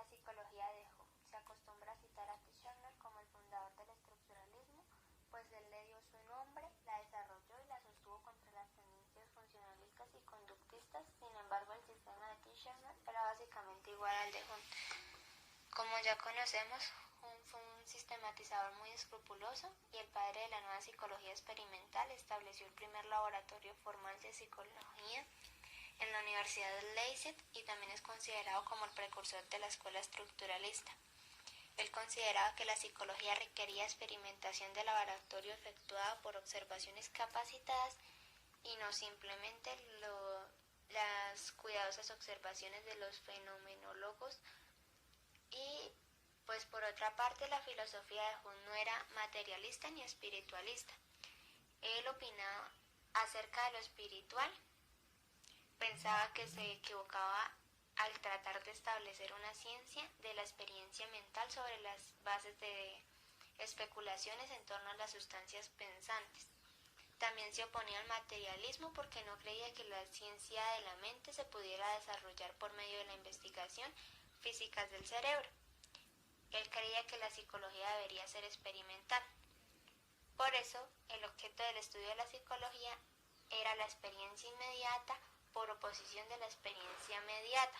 psicología de Jung. Se acostumbra a citar a Tishner como el fundador del estructuralismo, pues él le dio su nombre, la desarrolló y la sostuvo contra las tendencias funcionalistas y conductistas. Sin embargo, el sistema de Tishner era básicamente igual al de Jung. Como ya conocemos, Jung fue un sistematizador muy escrupuloso y el padre de la nueva psicología experimental. Estableció el primer laboratorio formal de psicología en la Universidad de Leipzig y también es considerado como el precursor de la escuela estructuralista. Él consideraba que la psicología requería experimentación de laboratorio efectuada por observaciones capacitadas y no simplemente las cuidadosas observaciones de los fenomenólogos. Y pues por otra parte, la filosofía de Jung no era materialista ni espiritualista. Él opinaba acerca de lo espiritual. Pensaba que se equivocaba al tratar de establecer una ciencia de la experiencia mental sobre las bases de especulaciones en torno a las sustancias pensantes. También se oponía al materialismo porque no creía que la ciencia de la mente se pudiera desarrollar por medio de la investigación físicas del cerebro. Él creía que la psicología debería ser experimental. Por eso, el objeto del estudio de la psicología era la experiencia inmediata por oposición de la experiencia mediata.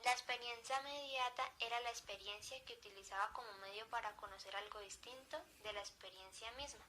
La experiencia mediata era la experiencia que utilizaba como medio para conocer algo distinto de la experiencia misma.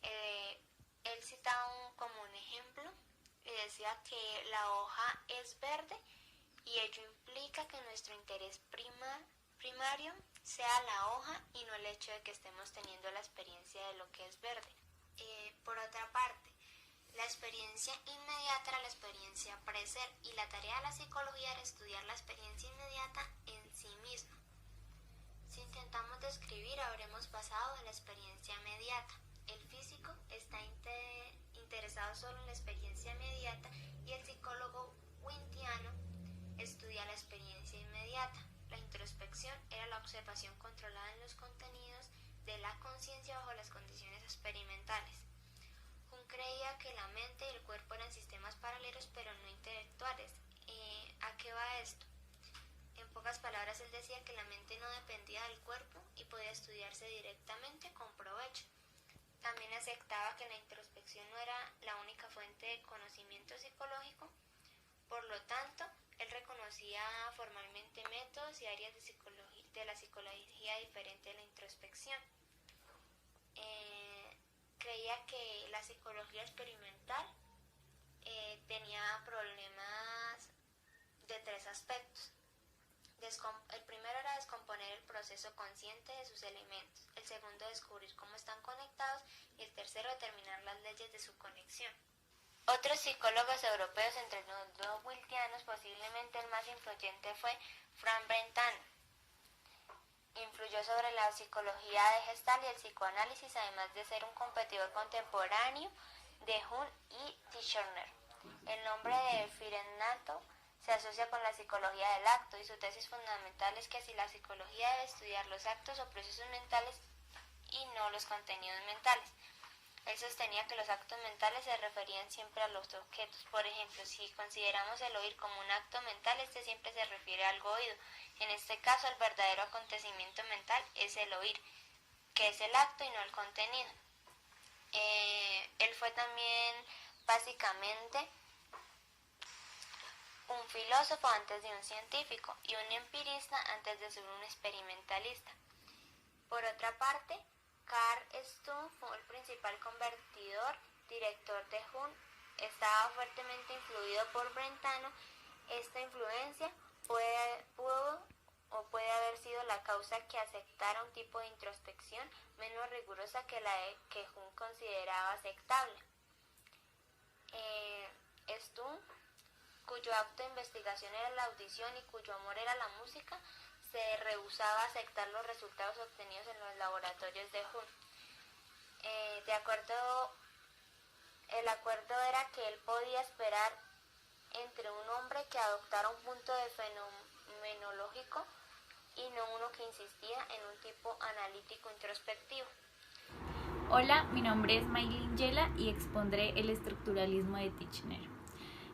Él citaba como un ejemplo y decía que la hoja es verde y ello implica que nuestro interés primario sea la hoja y no el hecho de que estemos teniendo la experiencia de lo que es verde. Por otra parte, la experiencia inmediata era la experiencia pre-ser y la tarea de la psicología era estudiar la experiencia inmediata en sí misma. Si intentamos describir, habremos pasado de la experiencia inmediata. El físico está interesado solo en la experiencia inmediata y el psicólogo wintiano estudia la experiencia inmediata. La introspección era la observación controlada en los contenidos de la conciencia bajo las condiciones experimentales. Jung creía que la mente y el cuerpo eran sistemas paralelos pero no intelectuales. ¿A qué va esto? En pocas palabras, él decía que la mente no dependía del cuerpo y podía estudiarse directamente con provecho. También aceptaba que la introspección no era la única fuente de conocimiento psicológico. Por lo tanto, él reconocía formalmente métodos y áreas de la psicología diferente de la introspección. Creía que la psicología experimental tenía problemas de tres aspectos. El primero era descomponer el proceso consciente de sus elementos, el segundo descubrir cómo están conectados y el tercero determinar las leyes de su conexión. Otros psicólogos europeos, entre los dos wiltianos, posiblemente el más influyente fue Frank Brentano. Influyó sobre la psicología de Gestalt y el psicoanálisis, además de ser un competidor contemporáneo de Jung y Tishner. El nombre de Firennato se asocia con la psicología del acto y su tesis fundamental es que si la psicología debe estudiar los actos o procesos mentales y no los contenidos mentales. Él sostenía que los actos mentales se referían siempre a los objetos. Por ejemplo, si consideramos el oír como un acto mental, este siempre se refiere a algo oído. En este caso, el verdadero acontecimiento mental es el oír, que es el acto y no el contenido. Él fue también básicamente un filósofo antes de un científico y un empirista antes de ser un experimentalista. Por otra parte, Carl Stumpf fue el principal convertidor, director de Jung. Estaba fuertemente influido por Brentano. Esta influencia puede haber sido la causa que aceptara un tipo de introspección menos rigurosa que la que Jung consideraba aceptable. Stumpf, cuyo acto de investigación era la audición y cuyo amor era la música, se rehusaba a aceptar los resultados obtenidos en los laboratorios de Jung. El acuerdo era que él podía esperar entre un hombre que adoptara un punto de fenomenológico y no uno que insistía en un tipo analítico introspectivo. Hola, mi nombre es Maylin Yela y expondré el estructuralismo de Tishner.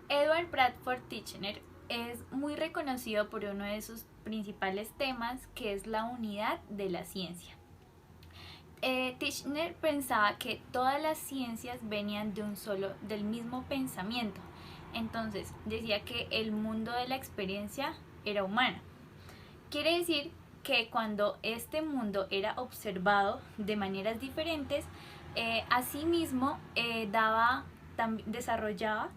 Edward Bradford Tishner es muy reconocido por uno de sus principales temas, que es la unidad de la ciencia. Titchener pensaba que todas las ciencias venían del mismo pensamiento. Entonces decía que el mundo de la experiencia era humano. Quiere decir que cuando este mundo era observado de maneras diferentes, asimismo desarrollaba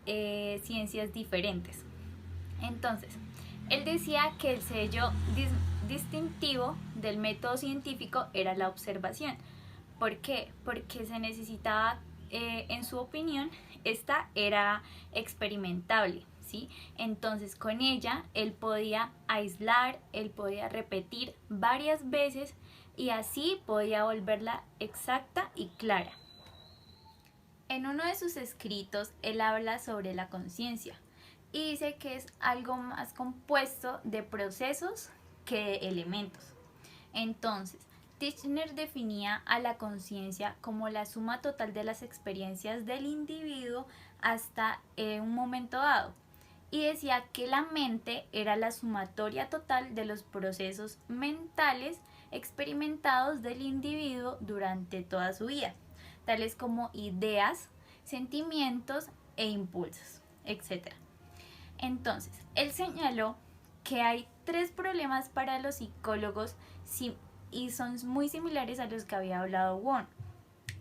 ciencias diferentes. Entonces, él decía que el sello distintivo del método científico era la observación. ¿Por qué? Porque se necesitaba, en su opinión, esta era experimentable, ¿sí? Entonces con ella él podía aislar, él podía repetir varias veces y así podía volverla exacta y clara. En uno de sus escritos él habla sobre la conciencia y dice que es algo más compuesto de procesos que de elementos. Entonces, Titchener definía a la conciencia como la suma total de las experiencias del individuo hasta un momento dado, y decía que la mente era la sumatoria total de los procesos mentales experimentados del individuo durante toda su vida, tales como ideas, sentimientos e impulsos, etc. Entonces, él señaló que hay 3 problemas para los psicólogos y son muy similares a los que había hablado Won.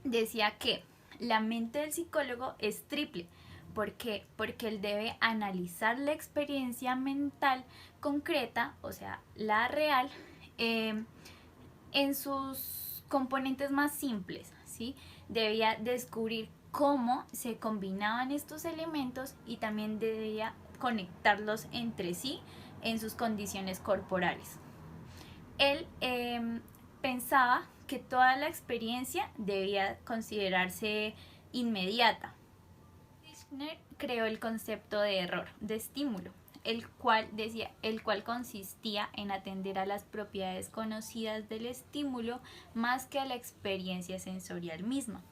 Decía que la mente del psicólogo es triple. ¿Por qué? Porque él debe analizar la experiencia mental concreta, o sea, la real, en sus componentes más simples, ¿sí? Debía descubrir cómo se combinaban estos elementos y también debía conectarlos entre sí en sus condiciones corporales. Él pensaba que toda la experiencia debía considerarse inmediata. Titchener creó el concepto de error, de estímulo, el cual consistía en atender a las propiedades conocidas del estímulo más que a la experiencia sensorial misma.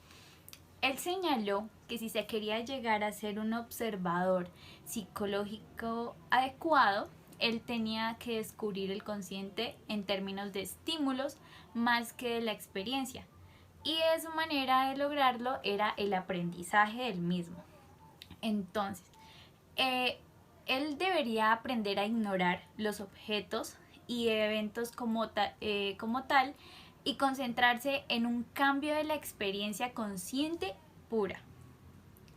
Él señaló que si se quería llegar a ser un observador psicológico adecuado, él tenía que descubrir el consciente en términos de estímulos más que de la experiencia, y de su manera de lograrlo era el aprendizaje del mismo. Entonces, él debería aprender a ignorar los objetos y eventos como tal y concentrarse en un cambio de la experiencia consciente pura.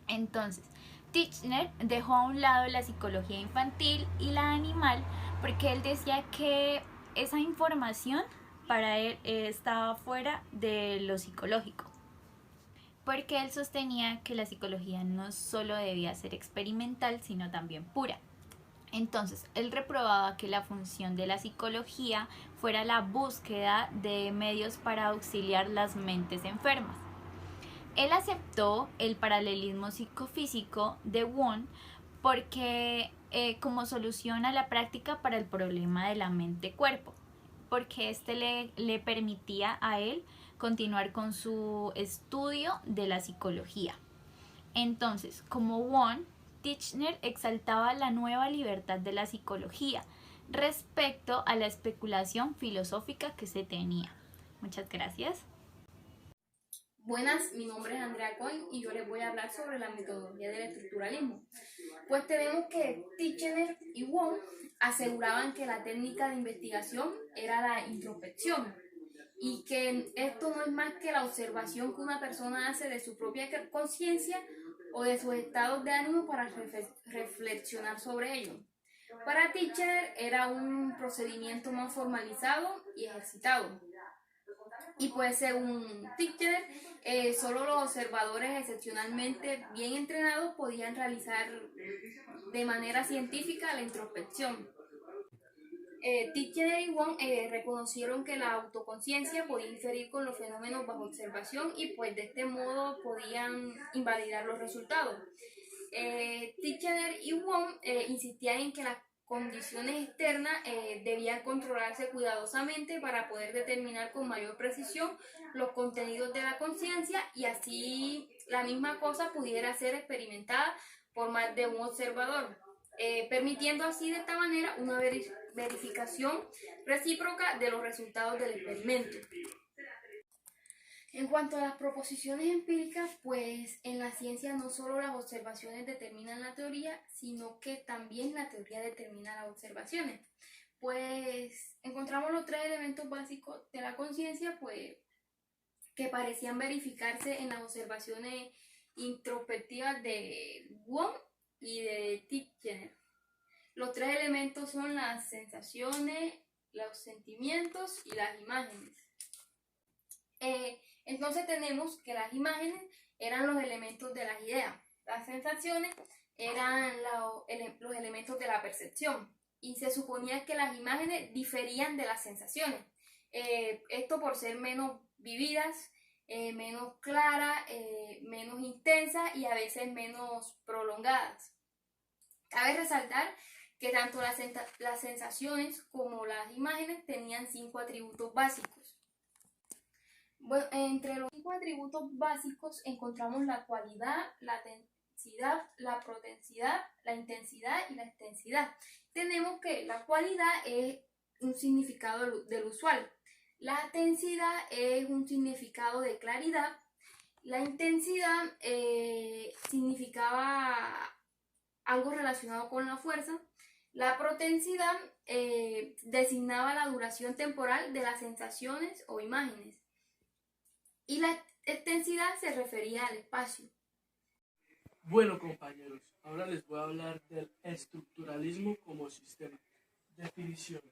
Entonces, Titchener dejó a un lado la psicología infantil y la animal porque él decía que esa información para él estaba fuera de lo psicológico. Porque él sostenía que la psicología no solo debía ser experimental, sino también pura. Entonces, él reprobaba que la función de la psicología fuera la búsqueda de medios para auxiliar las mentes enfermas. Él aceptó el paralelismo psicofísico de Won porque como solución a la práctica para el problema de la mente-cuerpo, porque este le permitía a él continuar con su estudio de la psicología. Entonces, como Won, Titchener exaltaba la nueva libertad de la psicología respecto a la especulación filosófica que se tenía. Muchas gracias. Buenas, mi nombre es Andrea Cohen y yo les voy a hablar sobre la metodología del estructuralismo. Pues tenemos que Titchener y Won aseguraban que la técnica de investigación era la introspección y que esto no es más que la observación que una persona hace de su propia conciencia o de sus estados de ánimo para reflexionar sobre ello. Para Titchener era un procedimiento más formalizado y ejercitado. Y pues según Titchener, solo los observadores excepcionalmente bien entrenados podían realizar de manera científica la introspección. Titchener y Won reconocieron que la autoconciencia podía inferir con los fenómenos bajo observación y pues de este modo podían invalidar los resultados. Titchener y Won insistían en que las condiciones externas debían controlarse cuidadosamente para poder determinar con mayor precisión los contenidos de la conciencia y así la misma cosa pudiera ser experimentada por más de un observador. permitiendo así de esta manera una verificación recíproca de los resultados del experimento. En cuanto a las proposiciones empíricas, pues en la ciencia no solo las observaciones determinan la teoría, sino que también la teoría determina las observaciones. Pues encontramos los tres elementos básicos de la conciencia, pues que parecían verificarse en las observaciones introspectivas de Wong y de Titchener. Los tres elementos son las sensaciones, los sentimientos y las imágenes. Entonces tenemos que las imágenes eran los elementos de las ideas, las sensaciones eran los elementos de la percepción y se suponía que las imágenes diferían de las sensaciones. Esto por ser menos vividas, menos claras, menos intensas y a veces menos prolongadas. Cabe resaltar que tanto las sensaciones como las imágenes tenían 5 atributos básicos. Bueno, entre los 5 atributos básicos encontramos la cualidad, la densidad, la potencidad, la intensidad y la extensidad. Tenemos que la cualidad es un significado del usual, la densidad es un significado de claridad, la intensidad significaba algo relacionado con la fuerza, la potencidad designaba la duración temporal de las sensaciones o imágenes. Y la extensidad se refería al espacio. Bueno, compañeros, ahora les voy a hablar del estructuralismo como sistema. Definición.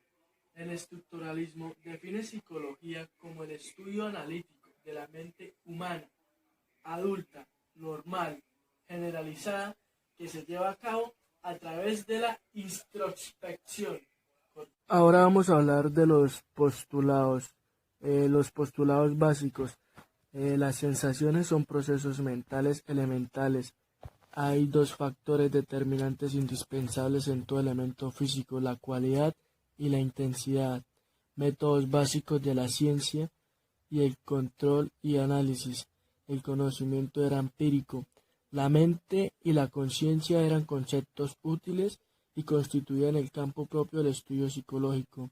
El estructuralismo define psicología como el estudio analítico de la mente humana, adulta, normal, generalizada, que se lleva a cabo a través de la introspección. Ahora vamos a hablar de los postulados básicos. Las sensaciones son procesos mentales elementales. Hay 2 factores determinantes indispensables en todo elemento físico, la cualidad y la intensidad. Métodos básicos de la ciencia y el control y análisis. El conocimiento era empírico. La mente y la conciencia eran conceptos útiles y constituían el campo propio del estudio psicológico.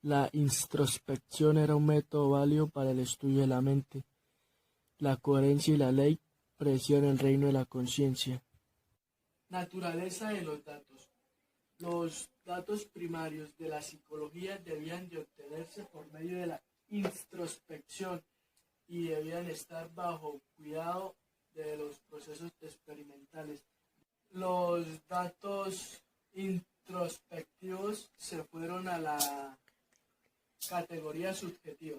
La introspección era un método válido para el estudio de la mente. La coherencia y la ley presidían el reino de la conciencia. Naturaleza de los datos. Los datos primarios de la psicología debían de obtenerse por medio de la introspección y debían estar bajo cuidado de los procesos experimentales. Los datos introspectivos se fueron a la categoría subjetiva.